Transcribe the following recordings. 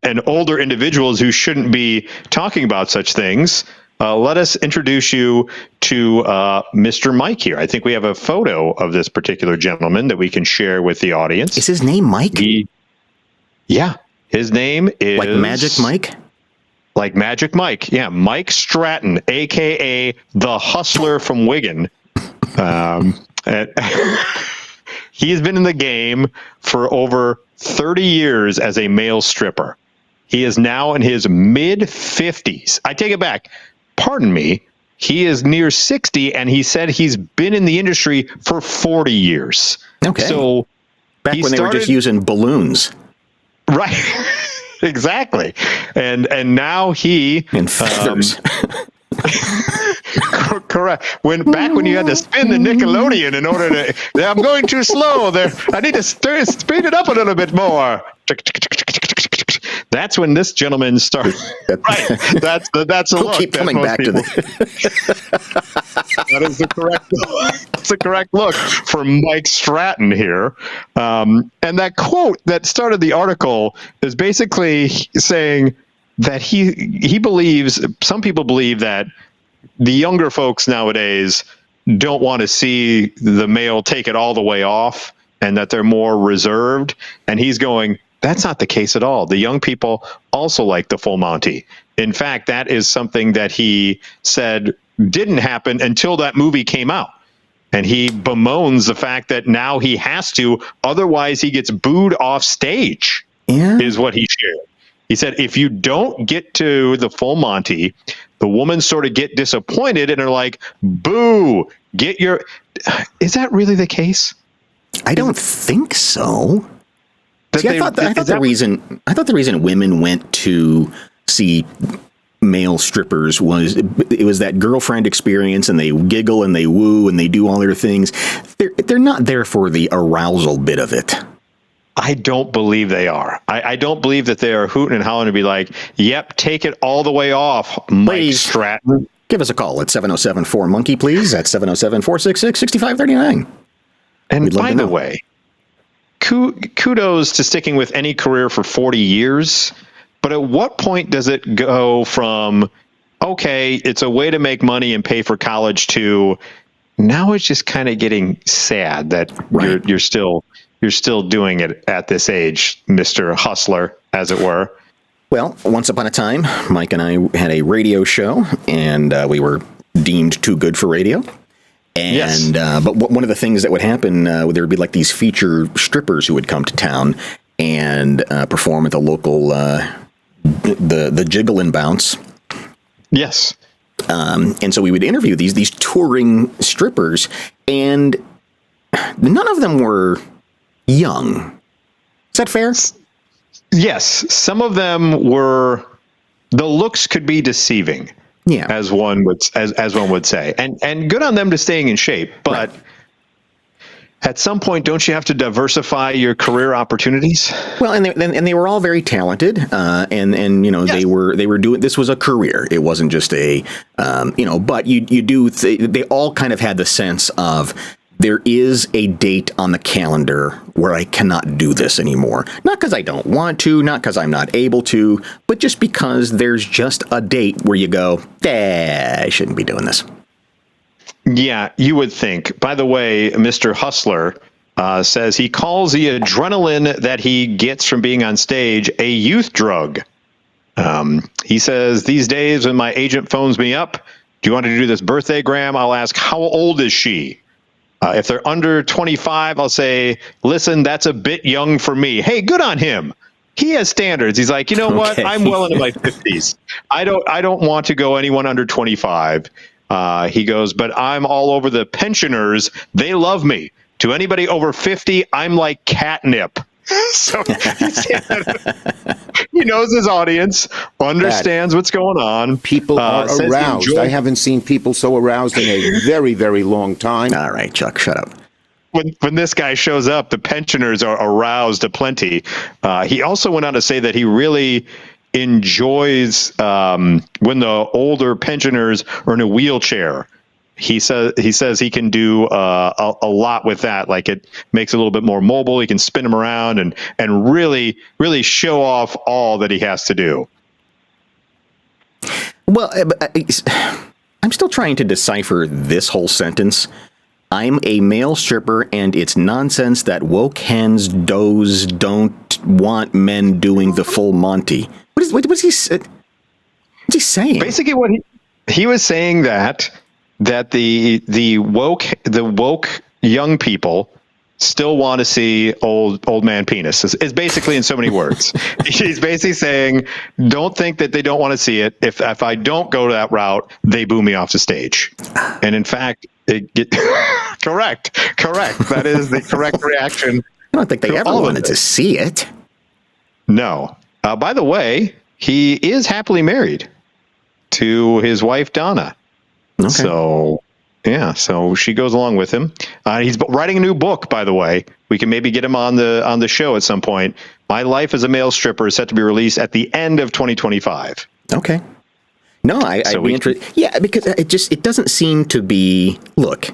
and older individuals who shouldn't be talking about such things, let us introduce you to Mr. Mike here. I think we have a photo of this particular gentleman that we can share with the audience. Is his name Mike? Yeah, his name is... Like Magic Mike? Like Magic Mike. Yeah, Mike Stratton, a.k.a. the Hustler from Wigan. He has been in the game for over 30 years as a male stripper. He is now in his mid-50s. I take it back. Pardon me. He is near 60, and he said he's been in the industry for 40 years. Okay. So back when they were just using balloons. Right. Exactly. And now he... And feathers. Correct. Back when you had to spin the Nickelodeon in order to... I'm going too slow there. I need to speed it up a little bit more. That's when this gentleman started. Right. That's a look. Keep coming back to this. That is the correct. That's the correct look for Mike Stratton here. And that quote that started the article is basically saying that he believes, some people believe that the younger folks nowadays don't want to see the male take it all the way off, and that they're more reserved. And he's going, that's not the case at all. The young people also like the full Monty. In fact, that is something that he said didn't happen until that movie came out. And he bemoans the fact that now he has to, otherwise he gets booed off stage, is what he shared. He said, if you don't get to the full Monty, the women sort of get disappointed and are like, boo, get your... Is that really the case? I don't think so. See, I thought the reason women went to see male strippers was that girlfriend experience, and they giggle and they woo and they do all their things. They're not there for the arousal bit of it. I don't believe they are. I don't believe that they are hooting and hollering to be like, yep, take it all the way off, Mike Stratton. Give us a call at 707-4-MONKEY, please. That's 707-466-6539. And by the way, kudos to sticking with any career for 40 years. But at what point does it go from, okay, it's a way to make money and pay for college, to now it's just kind of getting sad that you're still doing it at this age, Mr. Hustler, as it were? Well, once upon a time, Mike and I had a radio show, and we were deemed too good for radio. And yes. But one of the things that would happen, there would be like these feature strippers who would come to town and perform at the local the Jiggle and Bounce. Yes. And so we would interview these touring strippers, and none of them were young. Is that fair? Yes. Some of them were. The looks could be deceiving. Yeah, as one would say, and good on them to staying in shape. But at some point, don't you have to diversify your career opportunities? Well, and they were all very talented, and you know, yes, they were doing, this was a career. It wasn't just a But they all kind of had the sense of, there is a date on the calendar where I cannot do this anymore. Not because I don't want to, not because I'm not able to, but just because there's just a date where you go, I shouldn't be doing this. Yeah, you would think. By the way, Mr. Hustler says he calls the adrenaline that he gets from being on stage a youth drug. He says, these days when my agent phones me up, do you want to do this birthday gram? I'll ask, how old is she? If they're under 25, I'll say, listen, that's a bit young for me. Hey, good on him. He has standards. He's like, you know what? I'm well into my 50s. I don't want to go anyone under 25. He goes, but I'm all over the pensioners. They love me. To anybody over 50, I'm like catnip. So he knows his audience, understands what's going on. People are aroused. I haven't seen people so aroused in a very, very long time. All right, Chuck, shut up. When this guy shows up, the pensioners are aroused aplenty. He also went on to say that he really enjoys when the older pensioners are in a wheelchair He says he can do a lot with that. Like, it makes it a little bit more mobile. He can spin him around and really show off all that he has to do. Well, I'm still trying to decipher this whole sentence. I'm a male stripper, and it's nonsense that woke hens don't want men doing the full Monty. What's he saying? Basically, what he was saying that the woke young people still want to see old man penis is basically, in so many words. He's basically saying, don't think that they don't want to see it. If I don't go that route, they boo me off the stage. And in fact, correct. That is the correct reaction. I don't think they ever wanted to see it. No. By the way, he is happily married to his wife, Donna. Okay. So, yeah, so she goes along with him. He's writing a new book, by the way. We can maybe get him on the show at some point. My Life as a Male Stripper is set to be released at the end of 2025. Okay. No, I'd be interested. Yeah, because it doesn't seem to be. Look,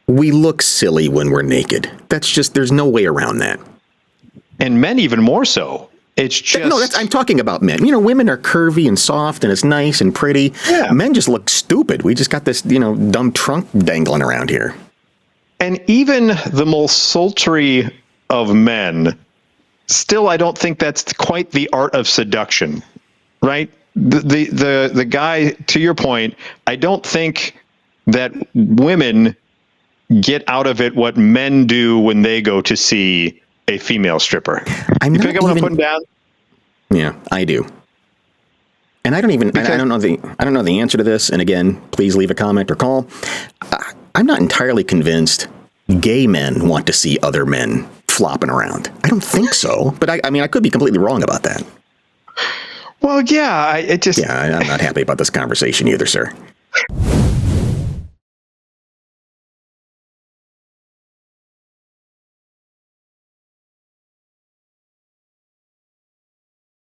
we look silly when we're naked. There's no way around that. And men even more so. It's just I'm talking about men. Women are curvy and soft, and it's nice and pretty. Yeah. Men just look stupid. We just got this, dumb trunk dangling around here. And even the most sultry of men, still, I don't think that's quite the art of seduction, right? The guy, to your point, I don't think that women get out of it what men do when they go to see a female stripper. You pick up what I'm putting down? Yeah, I do. And I don't know the answer to this. And again, please leave a comment or call. I'm not entirely convinced gay men want to see other men flopping around. I don't think so. But I could be completely wrong about that. Well, yeah, I'm not happy about this conversation either, sir.